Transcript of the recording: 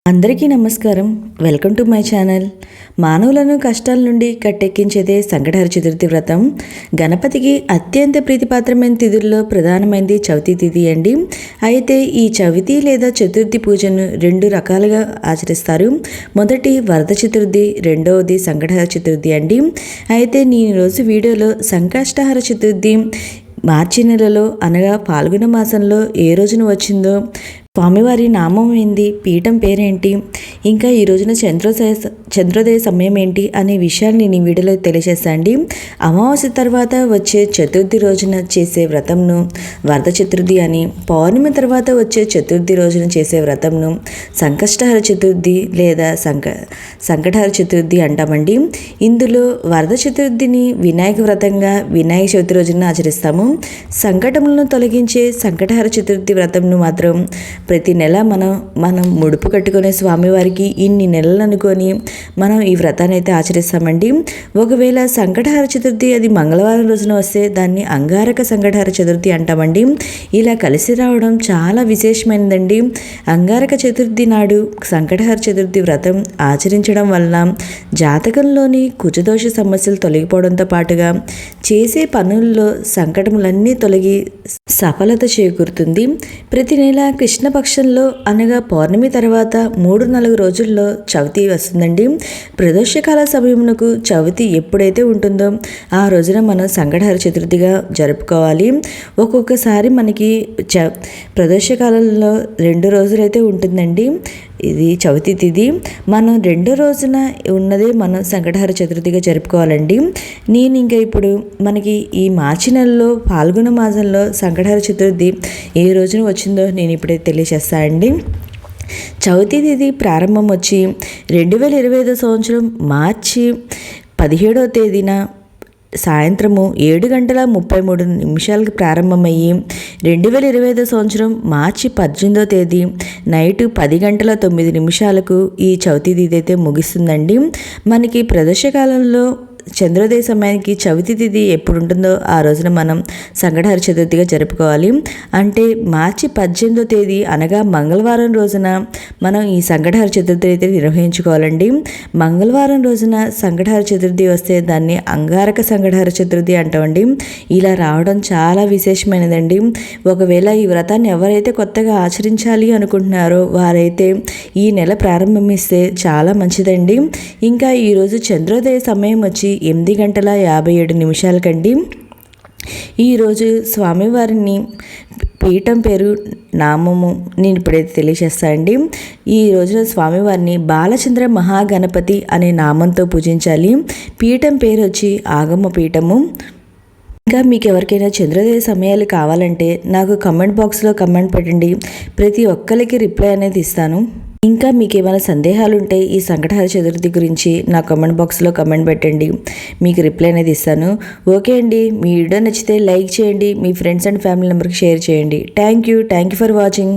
అందరికీ నమస్కారం. Welcome to my channel. మానవులను కష్టాల నుండి కట్టెక్కించేదే సంకటహర చతుర్థి వ్రతం. గణపతికి అత్యంత ప్రీతిపాత్రమైన తిథుల్లో ప్రధానమైనది చవితి తిథి అండి. అయితే ఈ చవితి లేదా చతుర్థి పూజను రెండు రకాలుగా ఆచరిస్తారు. మొదటి వరద చతుర్థి, రెండవది సంకటహర చతుర్థి అండి. అయితే నేను ఈరోజు వీడియోలో సంకష్టహర చతుర్థి మార్చి నెలలో అనగా పాల్గొన మాసంలో ఏ రోజున వచ్చిందో, స్వామివారి నామం ఏంది, పీఠం పేరేంటి, ఇంకా ఈ రోజున చంద్రోదయ సమయం ఏంటి అనే విషయాన్ని నేను ఈ వీడియోలో తెలియజేస్తాండి. అమావాస్య తర్వాత వచ్చే చతుర్థి రోజున చేసే వ్రతంను వరద చతుర్థి అని, పౌర్ణమి తర్వాత వచ్చే చతుర్థి రోజున చేసే వ్రతంను సంకష్టహర చతుర్థి లేదా సంకటహర చతుర్థి అంటామండి. ఇందులో వరద చతుర్థిని వినాయక వ్రతంగా వినాయక చవితి రోజున ఆచరిస్తాము. సంకటములను తొలగించే సంకటహర చతుర్థి వ్రతంను మాత్రం ప్రతి నెల మనం ముడుపు కట్టుకునే స్వామివారికి ఇన్ని నెలలు అనుకొని మనం ఈ వ్రతాన్ని అయితే ఆచరిస్తామండి. ఒకవేళ సంకటహర చతుర్థి అది మంగళవారం రోజున వస్తే దాన్ని అంగారక సంకటహర చతుర్థి అంటామండి. ఇలా కలిసి రావడం చాలా విశేషమైనదండి. అంగారక చతుర్థి నాడు సంకటహర చతుర్థి వ్రతం ఆచరించడం వలన జాతకంలోని కుజదోష సమస్యలు తొలగిపోవడంతో పాటుగా చేసే పనుల్లో సంకటములన్నీ తొలగి సఫలత చేకూరుతుంది. ప్రతి నెల కృష్ణపక్షంలో అనగా పౌర్ణమి తర్వాత 3-4 రోజుల్లో చవితి వస్తుందండి. ప్రదోషకాల సమయమునకు చవితి ఎప్పుడైతే ఉంటుందో ఆ రోజున మనం సంకటహర చతుర్థిగా జరుపుకోవాలి. ఒక్కొక్కసారి మనకి ప్రదోషకాలంలో 2 రోజులైతే ఉంటుందండి. ఇది చవితి తిథి. మనం 2 రోజున ఉన్నదే మనం సంకటహర చతుర్థిగా జరుపుకోవాలండి. నేను ఇంకా ఇప్పుడు మనకి ఈ మార్చి నెలలో పాల్గొన మాసంలో సంకటహర చతుర్థి ఏ రోజున వచ్చిందో నేను ఇప్పుడే తెలియజేస్తాను అండి. చవితి తిథి ప్రారంభం వచ్చి 2025 సంవత్సరం మార్చి 17వ తేదీన సాయంత్రము 7:33 ప్రారంభమయ్యి 2025 సంవత్సరం మార్చి 18వ తేదీ నైటు 10:09 ఈ చవితి తిథి అయితే ముగిస్తుందండి. మనకి ప్రదోషకాలంలో చంద్రోదయ సమయానికి చవితి తిథి ఎప్పుడు ఉంటుందో ఆ రోజున మనం సంకటహర చతుర్థిగా జరుపుకోవాలి. అంటే మార్చి 18వ తేదీ అనగా మంగళవారం రోజున మనం ఈ సంకటహర చతుర్థి అయితే నిర్వహించుకోవాలండి. మంగళవారం రోజున సంకటహర చతుర్థి వస్తే దాన్ని అంగారక సంకటహర చతుర్థి అంటామండి. ఇలా రావడం చాలా విశేషమైనదండి. ఒకవేళ ఈ వ్రతాన్ని ఎవరైతే కొత్తగా ఆచరించాలి అనుకుంటున్నారో వారైతే ఈ నెల ప్రారంభమిస్తే చాలా మంచిదండి. ఇంకా ఈరోజు చంద్రోదయ సమయం వచ్చి 8:57 కండి. ఈరోజు స్వామివారిని పీఠం పేరు నామము నేను ఇప్పుడైతే తెలియజేస్తానండి. ఈ రోజున స్వామివారిని బాలచంద్ర మహాగణపతి అనే నామంతో పూజించాలి. పీఠం పేరు వచ్చి ఆగమ పీఠము. ఇంకా మీకు ఎవరికైనా చంద్రోదయ సమయాలు కావాలంటే నాకు కమెంట్ బాక్స్లో కమెంట్ పెట్టండి. ప్రతి ఒక్కరికి రిప్లై అనేది ఇస్తాను. ఇంకా మీకు ఏమైనా సందేహాలు ఉంటే ఈ సంకటహర చతుర్థి గురించి నా కమెంట్ బాక్స్లో కమెంట్ పెట్టండి, మీకు రిప్లై అనేది ఇస్తాను. ఓకే అండి, మీ వీడియో నచ్చితే లైక్ చేయండి, మీ ఫ్రెండ్స్ అండ్ ఫ్యామిలీ మెంబర్కి షేర్ చేయండి. Thank you for watching.